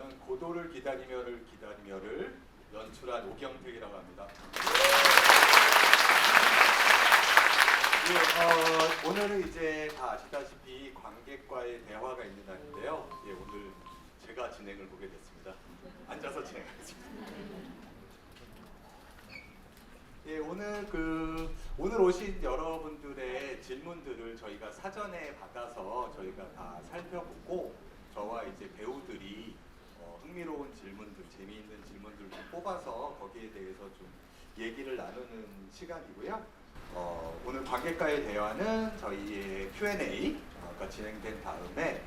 저는 고도를 기다리며를 기다리며를 연출한 오경택이라고 합니다. 오늘은 이제 다 아시다시피 관객과의 대화가 있는 날인데요. 오늘 제가 진행을 보게 됐습니다. 앉아서 진행하겠습니다. 오늘 오신 여러분들의 질문들을 저희가 사전에 받아서 저희가 다 살펴보고 저와 이제 배우들이 흥미로운 질문들, 재미있는 질문들을 좀 뽑아서 거기에 대해서 좀 얘기를 나누는 시간이고요. 오늘 관객과의 대화는 저희의 Q&A가 진행된 다음에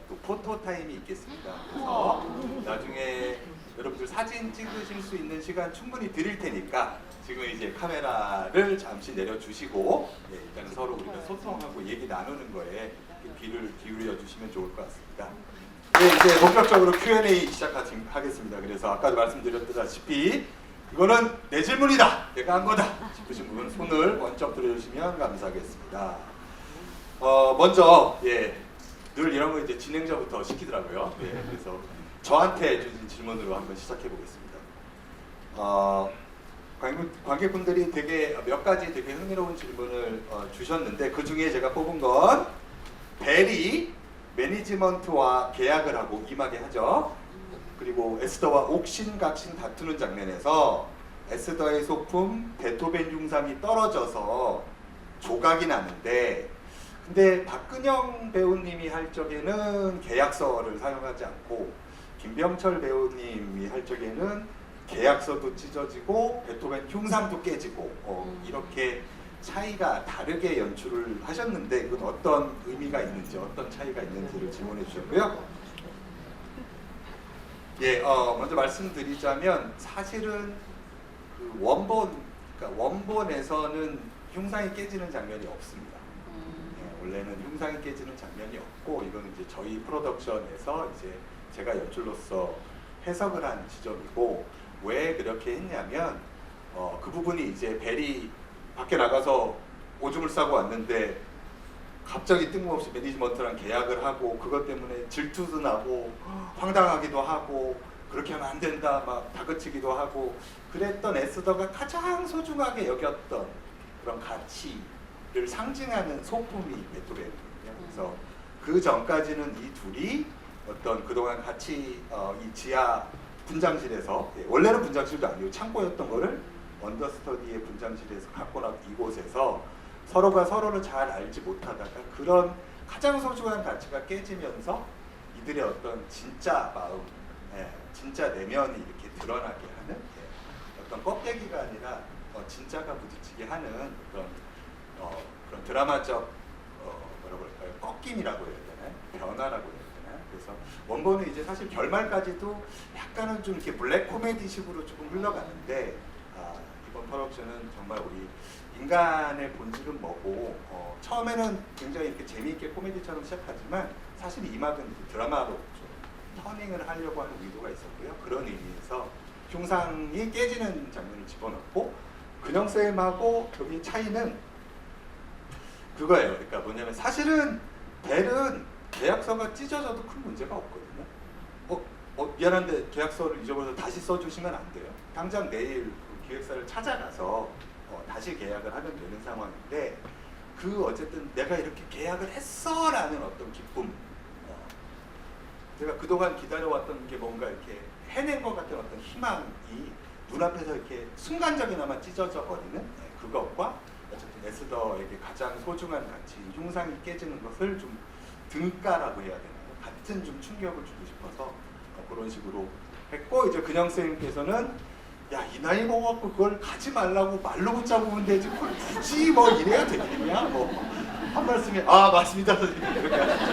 또 포토 타임이 있겠습니다. 그래서 나중에 여러분들 사진 찍으실 수 있는 시간 충분히 드릴 테니까 지금 이제 카메라를 잠시 내려주시고 일단 서로 우리가 소통하고 얘기 나누는 거에 귀를 기울여 주시면 좋을 것 같습니다. 이제 본격적으로 Q&A 시작하겠습니다. 그래서 아까도 말씀드렸다시피 이거는 내 질문이다, 내가 한 거다 싶으신 분은 손을 번쩍 들어주시면 감사하겠습니다. 먼저 늘 이런 거 이제 진행자부터 시키더라고요. 그래서 저한테 주신 질문으로 한번 시작해 보겠습니다. 관객분들이 되게 몇 가지 되게 흥미로운 질문을 주셨는데 그 중에 제가 뽑은 건 벨이 매니지먼트와 계약을 하고 임하게 하죠. 그리고 에스더와 옥신각신 다투는 장면에서 에스더의 소품 베토벤 흉상이 떨어져서 조각이 나는데 근데 박근영 배우님이 할 적에는 계약서를 사용하지 않고 김병철 배우님이 할 적에는 계약서도 찢어지고 베토벤 흉상도 깨지고 이렇게 차이가 다르게 연출을 하셨는데 이건 어떤 의미가 있는지 어떤 차이가 있는지를 질문해 주셨고요. 먼저 말씀드리자면 사실은 그 원본에서는 흉상이 깨지는 장면이 없습니다. 원래는 흉상이 깨지는 장면이 없고 이거는 이제 저희 프로덕션에서 이제 제가 연출로서 해석을 한 지점이고 왜 그렇게 했냐면 그 부분이 이제 벨이 밖에 나가서 오줌을 싸고 왔는데 갑자기 뜬금없이 매니지먼트랑 계약을 하고 그것 때문에 질투도 나고 황당하기도 하고 그렇게 하면 안 된다 막 다그치기도 하고 그랬던 에스더가 가장 소중하게 여겼던 그런 가치를 상징하는 소품이 베토벤이거든요. 그래서 그 전까지는 이 둘이 어떤 그동안 같이 이 지하 분장실에서 원래는 분장실도 아니고 창고였던 거를 언더스터디의 분장실에서 갖고 나서 이곳에서 서로가 서로를 잘 알지 못하다가 그런 가장 소중한 가치가 깨지면서 이들의 어떤 진짜 마음, 진짜 내면이 이렇게 드러나게 하는 어떤 껍데기가 아니라 진짜가 부딪히게 하는 그런 드라마적 뭐라고 할까요? 꺾임이라고 해야 되나요? 변화라고 해야 되나요? 그래서 원본은 이제 사실 결말까지도 약간은 좀 이렇게 블랙 코미디식으로 조금 흘러가는데 이번 프로덕션은 정말 우리 인간의 본질은 뭐고 처음에는 굉장히 이렇게 재미있게 코미디처럼 시작하지만 사실 이 막은 드라마로 좀 터닝을 하려고 하는 의도가 있었고요. 그런 의미에서 흉상이 깨지는 장면을 집어넣고 근영쌤하고 여기 차이는 그거예요. 그러니까 뭐냐면 사실은 벨은 계약서가 찢어져도 큰 문제가 없거든요. 미안한데 계약서를 잊어버려서 다시 써주시면 안 돼요. 당장 내일 그 기획사를 찾아가서 다시 계약을 하면 되는 상황인데 어쨌든 내가 이렇게 계약을 했어 라는 어떤 기쁨 제가 그동안 기다려왔던 게 뭔가 이렇게 해낸 것 같은 어떤 희망이 눈앞에서 이렇게 순간적이나마 찢어져 버리는 그것과 어쨌든 에스더에게 가장 소중한 가치 흉상이 깨지는 것을 좀 등가라고 해야 되나요? 같은 좀 충격을 주고 싶어서 그런 식으로 했고 이제 근영쌤께서는 야, 이 나이 먹어갖고 그걸 가지 말라고 말로 붙잡으면 되지 그걸 굳이 뭐 이래야 되겠냐 뭐 한 말씀에 맞습니다 선생님 그렇게 하시죠.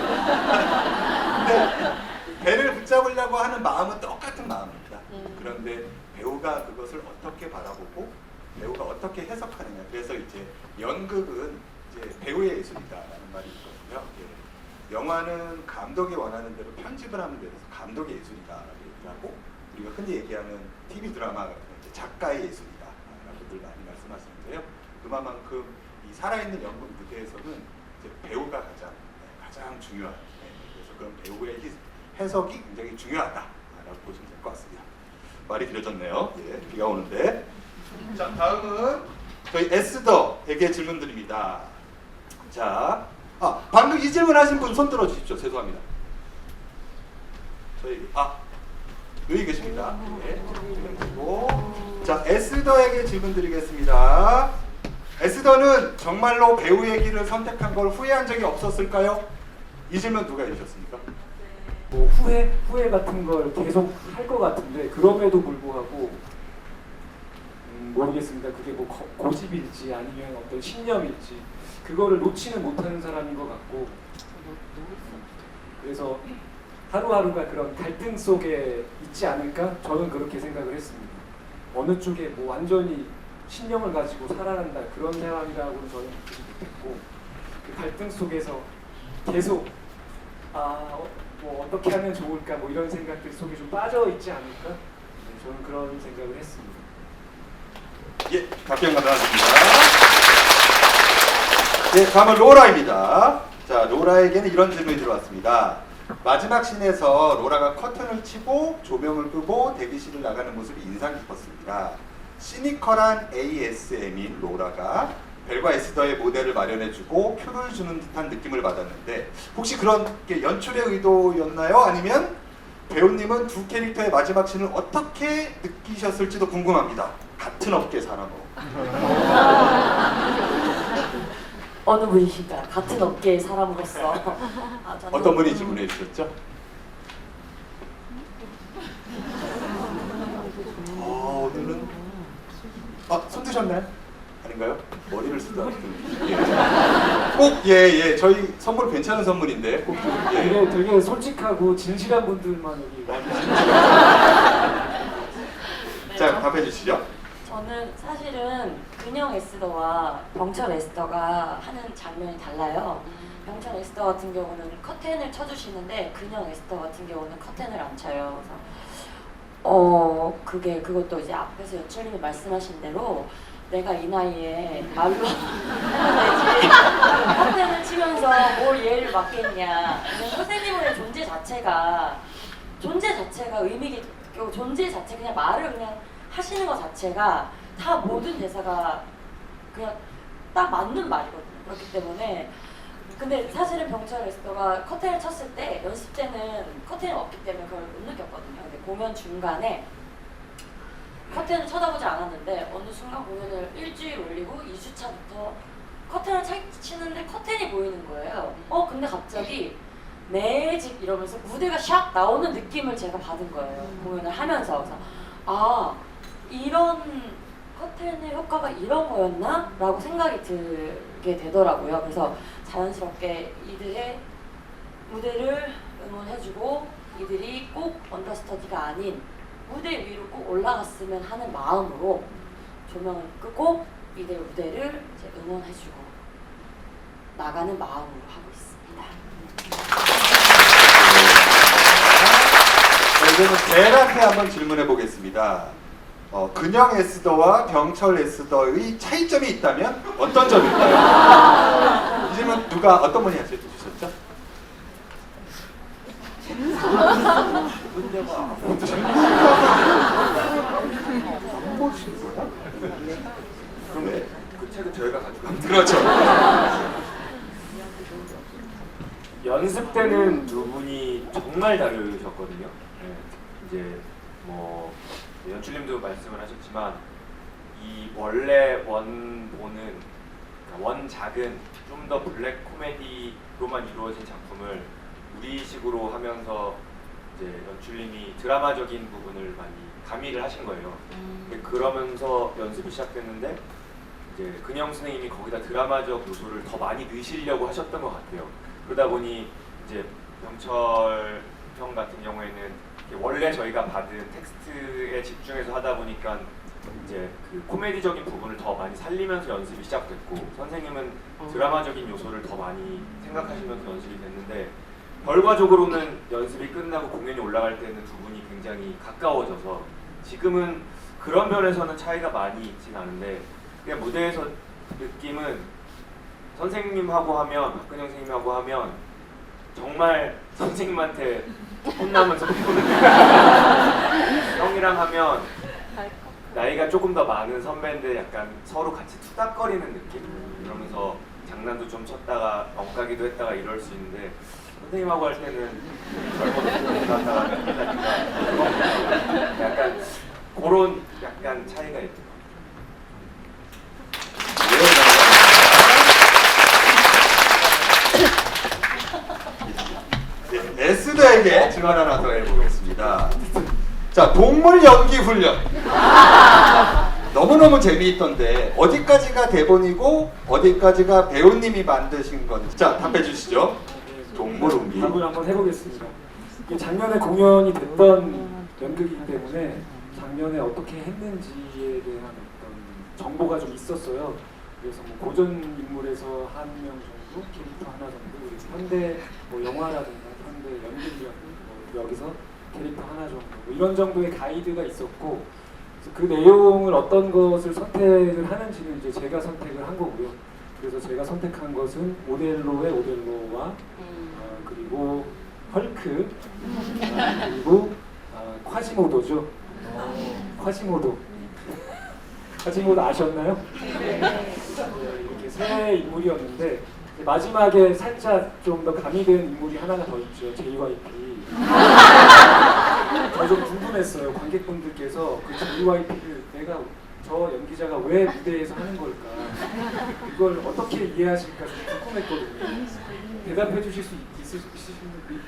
근데 배를 붙잡으려고 하는 마음은 똑같은 마음입니다. 그런데 배우가 그것을 어떻게 바라보고 배우가 어떻게 해석하느냐 그래서 이제 연극은 이제 배우의 예술이다라는 말이 있거든요. 영화는 감독이 원하는 대로 편집을 하면 돼서 감독의 예술이다라고 얘기하고 우리가 흔히 얘기하는 TV 드라마 같은 이제 작가의 예술이다라고들 많이 말씀하시는데요. 그만큼 이 살아있는 연극 무대에서는 이제 배우가 가장 중요한 그래서 그런 배우의 해석이 굉장히 중요하다라고 할 것 같습니다. 말이 길어졌네요. 예, 비가 오는데. 자, 다음은 저희 에스더에게 질문 드립니다. 자, 방금 이 질문 하신 분 손 들어 주십시오. 죄송합니다. 저희 여기 계십니다. 네, 질문 드리고. 자, 에스더에게 질문 드리겠습니다. 에스더는 정말로 배우의 길을 선택한 걸 후회한 적이 없었을까요? 이 질문 누가 해주셨습니까? 뭐 후회 같은 걸 계속 할 것 같은데 그럼에도 불구하고 모르겠습니다. 그게 뭐 고집일지 아니면 어떤 신념일지 그거를 놓지는 못하는 사람인 것 같고 그래서 하루하루가 그런 갈등 속에 있지 않을까? 저는 그렇게 생각을 했습니다. 어느 쪽에 뭐 완전히 신념을 가지고 살아간다 그런 사람이라고는 저는 느끼지 못했고 그 갈등 속에서 계속 뭐 어떻게 하면 좋을까 뭐 이런 생각들 속에 좀 빠져 있지 않을까? 네, 저는 그런 생각을 했습니다. 예, 답변 감사합니다. 예, 다음은 로라입니다. 자, 로라에게는 이런 질문이 들어왔습니다. 마지막 씬에서 로라가 커튼을 치고 조명을 끄고 대기실을 나가는 모습이 인상 깊었습니다. 시니컬한 ASM인 로라가 벨과 에스더의 모델을 마련해주고 표를 주는 듯한 느낌을 받았는데 혹시 그런 게 연출의 의도였나요? 아니면 배우님은 두 캐릭터의 마지막 씬을 어떻게 느끼셨을지도 궁금합니다. 같은 업계 사람으로. 어느 분이신가요? 같은 업계의 사람으로서. 어떤 분이 질문해 주셨죠? 오늘은 손 드셨나요? 아닌가요? 머리를 쓰다. 꼭 저희 선물 괜찮은 선물인데 꼭 되게 솔직하고 진실한 분들만 여기 와주시죠. 자, 답해 주시죠. 저는 사실은 근영 에스더와 병철 에스더가 하는 장면이 달라요. 병철 에스더 같은 경우는 커튼을 쳐주시는데 근영 에스더 같은 경우는 커튼을 안 쳐요. 그래서 그것도 이제 앞에서 여철님이 말씀하신 대로 내가 이 나이에 말로 해야지 커튼을 치면서 뭘 예를 맡겠냐. 선생님의 존재 자체가 의미가 존재 자체 그냥 말을 그냥 하시는 것 자체가 다 모든 대사가 그냥 딱 맞는 말이거든요. 그렇기 때문에 근데 사실은 병철 에스더가 커튼을 쳤을 때 연습 때는 커튼이 없기 때문에 그걸 못 느꼈거든요. 근데 공연 중간에 커튼을 쳐다보지 않았는데 어느 순간 공연을 일주일 올리고 2주차부터 커튼을 치는데 커튼이 보이는 거예요. 근데 갑자기 매직 이러면서 무대가 샥 나오는 느낌을 제가 받은 거예요. 공연을 하면서. 그래서 이런 커튼의 효과가 이런 거였나? 라고 생각이 들게 되더라고요. 그래서 자연스럽게 이들의 무대를 응원해주고 이들이 꼭 언더스터디가 아닌 무대 위로 꼭 올라갔으면 하는 마음으로 조명을 끄고 이들의 무대를 이제 응원해주고 나가는 마음으로 하고 있습니다. 이제는 벨한테 한번 질문해 보겠습니다. 근영 에스더와 병철 에스더의 차이점이 있다면 어떤 점일까요? 이 질문 어떤 분이 해주셨죠? 그럼 그 책은 저희가 가지고 가면 그렇죠. 연습 때는 두 분이 정말 다르셨거든요. 네, 이제 뭐 연출님도 말씀을 하셨지만 이 원래 원본은 원작은 좀 더 블랙 코미디로만 이루어진 작품을 우리식으로 하면서 이제 연출님이 드라마적인 부분을 많이 가미를 하신 거예요. 근데 그러면서 연습이 시작됐는데 이제 근영 선생님이 거기다 드라마적 요소를 더 많이 넣으시려고 하셨던 것 같아요. 그러다 보니 이제 병철 형 같은 경우에는 원래 저희가 받은 텍스트에 집중해서 하다 보니까 이제 그 코미디적인 부분을 더 많이 살리면서 연습이 시작됐고 선생님은 드라마적인 요소를 더 많이 생각하시면서 연습이 됐는데 결과적으로는 연습이 끝나고 공연이 올라갈 때는 두 분이 굉장히 가까워져서 지금은 그런 면에서는 차이가 많이 있진 않은데 그냥 무대에서 느낌은 선생님하고 하면 박근영 선생님하고 하면 정말 선생님한테 혼나면서 보는 형이랑 하면 나이가 조금 더 많은 선배인데 약간 서로 같이 투닥거리는 느낌? 이러면서 장난도 좀 쳤다가 엉까기도 했다가 이럴 수 있는데 선생님하고 할 때는 젊어서 갔다가 삐다니까 약간 그런 약간 차이가 있는 에스더에게 질문 하나 더 해보겠습니다. 자, 동물 연기 훈련. 너무너무 재미있던데 어디까지가 대본이고 어디까지가 배우님이 만드신 건지. 자, 답해 주시죠. 동물 연기. 답을 한번 해보겠습니다. 이게 작년에 공연이 됐던 연극이기 때문에 작년에 어떻게 했는지에 대한 어떤 정보가 좀 있었어요. 그래서 뭐 고전 인물에서 한 명 정도, 캐릭터 하나 정도, 그리고 현대 뭐 영화라든가 현대 연극이라든가 뭐 여기서 캐릭터 하나 정도, 뭐 이런 정도의 가이드가 있었고, 그래서 그 내용을 어떤 것을 선택을 하는지는 이제 제가 선택을 한 거고요. 그래서 제가 선택한 것은 오델로의 오델로와 그리고 헐크, 그리고 콰지모도죠. 콰지모도. 콰지모도 아셨나요? 네. 이렇게 세 인물이었는데 마지막에 살짝 좀 더 가미된 인물이 하나가 더 있죠. JYP. 저 좀 궁금했어요. 관객분들께서 그 JYP를 저 연기자가 왜 무대에서 하는 걸까? 이걸 어떻게 이해하실까 좀 궁금했거든요. 대답해 주실 수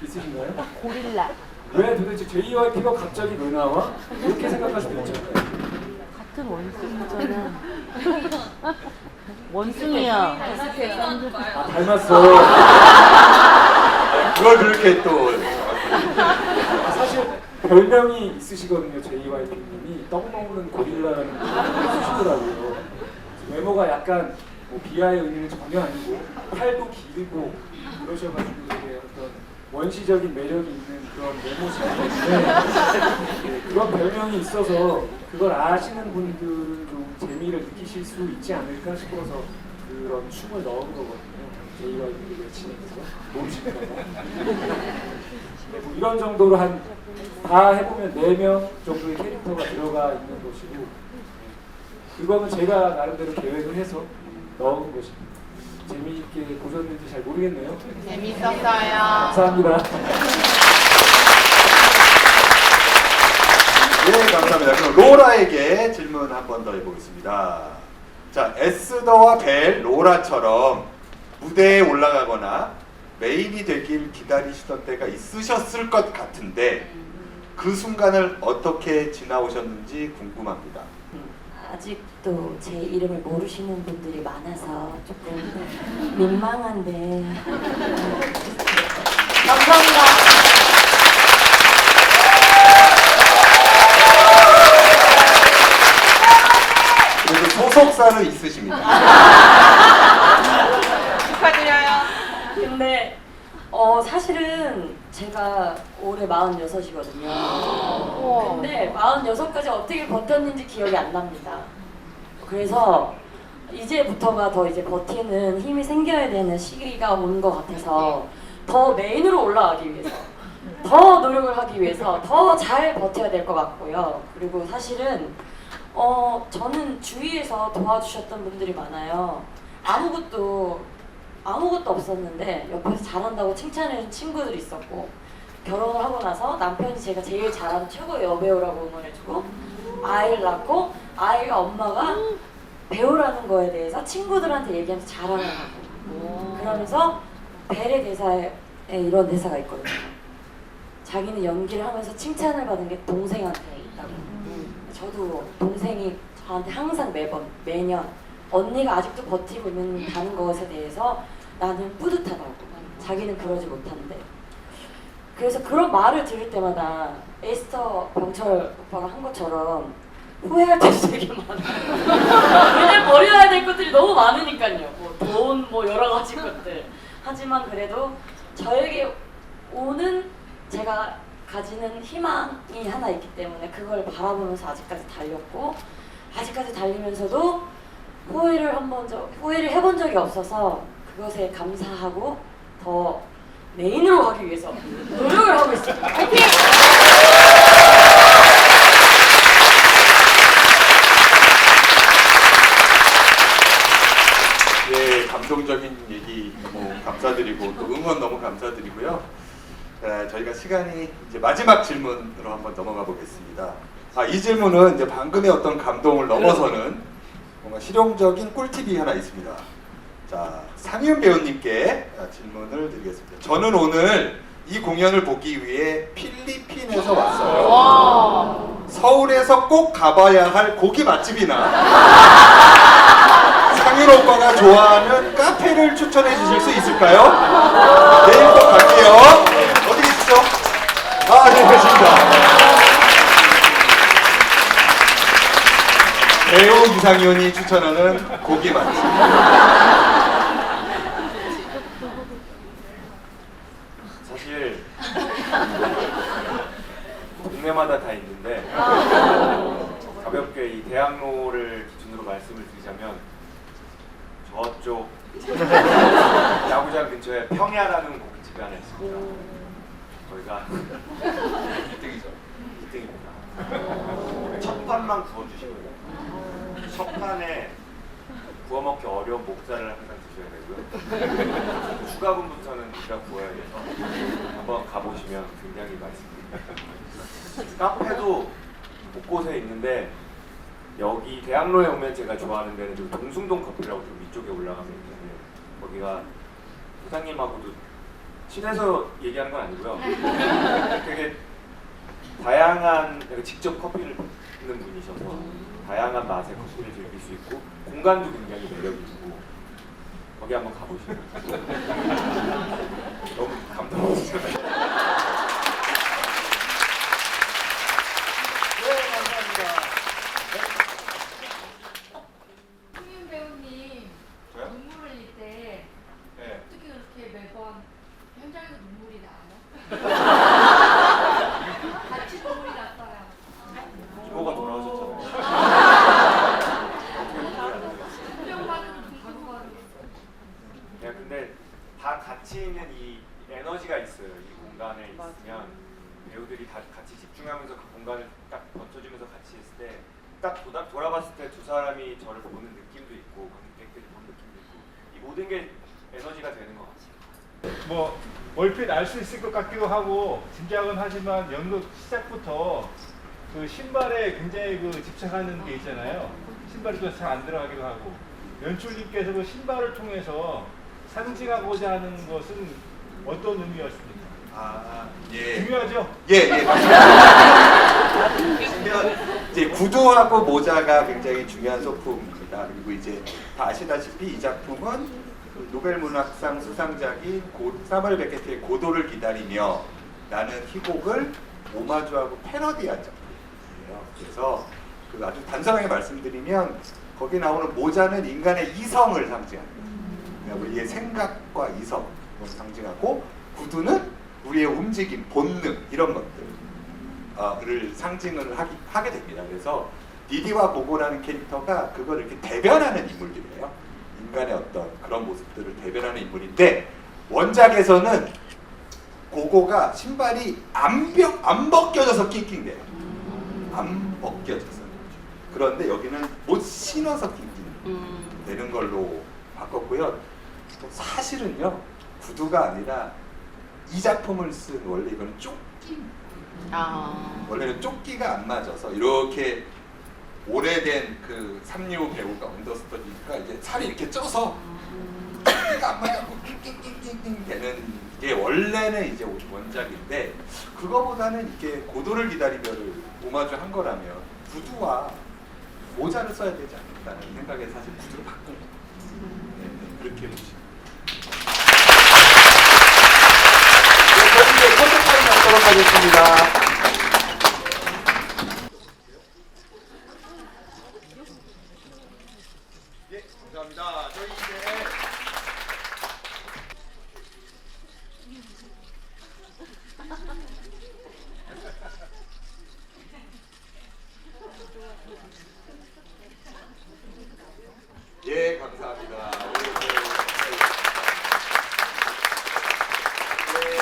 있으신가요? 고릴라. 왜 도대체 JYP가 갑자기 왜 나와? 이렇게 생각할 수도 있잖아요. 같은 원숭이잖아. 원숭이야. 아, 닮았어. 그걸 그렇게 또. 사실 별명이 있으시거든요. JYP님이 떡 먹는 고릴라라는 별명을 쓰시더라고요. 외모가 약간 뭐 비하의 의미는 전혀 아니고 팔도 길고 그러셔가지고 되게 어떤 원시적인 매력이 있는 그런 외모시기 때문에 네, 그런 별명이 있어서 그걸 아시는 분들은 좀 재미를 느끼실 수 있지 않을까 싶어서 그런 춤을 넣은 거거든요. JYP를 외치면서 모르실까봐. 네, 뭐 이런 정도로 다 해보면 4명 정도의 캐릭터가 들어가 있는 것이고, 네, 그거는 제가 나름대로 계획을 해서 넣은 것입니다. 재미있게 보셨는지 잘 모르겠네요. 재밌었어요. 감사합니다. 네, 감사합니다. 그럼 로라에게 질문 한 번 더 해보겠습니다. 자, 에스더와 벨, 로라처럼 무대에 올라가거나 메인이 되길 기다리시던 때가 있으셨을 것 같은데 그 순간을 어떻게 지나오셨는지 궁금합니다. 아직도 제 이름을 모르시는 분들이 많아서 조금 민망한데 감사합니다. 그래도 소속사는 있으십니다. 축하드려요. 근데 사실은 제가 올해 46이거든요. 근데 46까지 어떻게 버텼는지 기억이 안 납니다. 그래서 이제부터가 더 이제 버티는 힘이 생겨야 되는 시기가 온 것 같아서 더 메인으로 올라가기 위해서 더 노력을 하기 위해서 더 잘 버텨야 될 것 같고요. 그리고 사실은 저는 주위에서 도와주셨던 분들이 많아요. 아무것도 없었는데 옆에서 잘한다고 칭찬해준 친구들이 있었고, 결혼을 하고 나서 남편이 제가 제일 잘하는 최고의 여배우라고 응원해주고, 아이를 낳고 아이가 엄마가 배우라는 거에 대해서 친구들한테 얘기하면서 자랑을 하고, 그러면서 벨의 대사에 이런 대사가 있거든요. 자기는 연기를 하면서 칭찬을 받은 게 동생한테 있다고. 저도 동생이 저한테 항상 매년 언니가 아직도 버티고 있는다는 것에 대해서 나는 뿌듯하다고. 자기는 그러지 못한데. 그래서 그런 말을 들을 때마다 에스터 병철 오빠가 한 것처럼 후회할 때도 되게 많아요. 왜냐면 버려야 될 것들이 너무 많으니까요. 뭐 돈, 뭐 여러 가지 것들. 하지만 그래도 저에게 오는 제가 가지는 희망이 하나 있기 때문에 그걸 바라보면서 아직까지 달렸고, 아직까지 달리면서도 후회를 해본 적이 없어서 그것에 감사하고 더 메인으로 가기 위해서 노력을 하고 있습니다. 화이팅! 저희가 시간이 이제 마지막 질문으로 한번 넘어가 보겠습니다. 이 질문은 이제 방금의 어떤 감동을 넘어서는 뭔가 실용적인 꿀팁이 하나 있습니다. 자, 상윤 배우님께 질문을 드리겠습니다. 저는 오늘 이 공연을 보기 위해 필리핀에서 왔어요. 서울에서 꼭 가봐야 할 고기 맛집이나 상윤 오빠가 좋아하는 카페를 추천해 주실 수 있을까요? 내일 꼭 갈게요. 어디 계시죠? 네, 계십니다. 배우 이상윤이 추천하는 고기 맛집. 사실 동네마다 다 있는데 가볍게 이 대학로를 기준으로 말씀을 드리자면 저쪽 야구장 근처에 평야라는 고깃집이 하나 있습니다. 거기가 1등이죠. 1등입니다. 첫 판만 구워주시고요. 첫 판에 구워먹기 어려운 목살을 항상 드셔야 되고요. 추가분부터는 제가 구워야 돼서 한번 가보시면 굉장히 맛있습니다. 카페도 곳곳에 있는데 여기 대학로에 오면 제가 좋아하는 데는 좀 동숭동 커피라고 좀 위쪽에 올라가면 있는데 거기가 소장님하고도 친해서 얘기하는 건 아니고요. 되게 다양한 직접 커피를 붓는 분이셔서 다양한 맛의 커피를 즐길 수 있고 공간도 굉장히 매력이 있고 거기 한번 가보시면 너무 감동스러워요. 네, 감사합니다. 승윤 배우님 저요? 눈물 흘릴 때 네. 어떻게 그렇게 매번 현장에서 눈물이 나요? 같이 눈물이 났어요. 이모가 돌아오셨잖아요. 인정받은 궁금한 야, 근데 다 같이 있는 이 에너지가 있어요. 이 공간에 있으면 배우들이 다 같이 집중하면서 그 공간을 딱 버텨주면서 같이 있을 때 딱 돌아봤을 때 두 사람이 저를 보는 느낌도 있고 관객들이 보는 느낌도 있고 이 모든 게 에너지가 되는 것 같아요. 뭐 얼핏 알 수 있을 것 같기도 하고 짐작은 하지만 연극 시작부터 그 신발에 굉장히 그 집착하는 게 있잖아요. 신발이 또 잘 안 들어가기도 하고 연출님께서 그 신발을 통해서 상징하고자 하는 것은 어떤 의미였습니까? 예. 중요하죠? 예, 맞습니다. 이제 구두하고 모자가 굉장히 중요한 소품입니다. 그리고 이제 다 아시다시피 이 작품은 그 노벨 문학상 수상작인 사무엘 베케트의 고도를 기다리며 라는 희곡을 오마주하고 패러디한 작품이에요. 그래서 그 아주 단순하게 말씀드리면 거기 나오는 모자는 인간의 이성을 상징합니다. 그러니까 우리의 생각과 이성을 상징하고 구두는 우리의 움직임, 본능 이런 것들을 상징을 하게 됩니다. 그래서 디디와 고고라는 캐릭터가 그걸 이렇게 대변하는 인물들이에요. 인간의 어떤 그런 모습들을 대변하는 인물인데 원작에서는 고고가 신발이 안 벗겨져서 낑낑대요. 안 벗겨져서. 그런데 여기는 못 신어서 낑낑대는 걸로 바꿨고요. 또 사실은요 구두가 아니라 이 작품을 쓴 원래 이거는 조끼. 원래는 조끼가 안 맞아서 이렇게 오래된 그 삼류 배우가 언더스터디가 이제 살이 이렇게 쪄서 조끼가 안 맞고 낑낑낑낑 되는 게 원래는 이제 원작인데 그거보다는 이게 고도를 기다리며를 오마주한 거라면 구두와 모자를 써야 되지 않겠다는 생각에 사실 구두를 바꾼 거예요. 네, 그렇게 보시면. 저희 이제 컨셉 타임 갖도록 하겠습니다. 예, 감사합니다. 저희 이제 예, 감사합니다.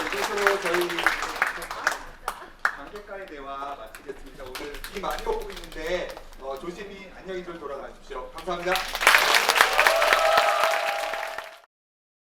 이것으로 저희 관객과의 대화 마치겠습니다. 오늘 비 많이 오고 있는데 조심히 안녕히들 돌아가십시오. 감사합니다.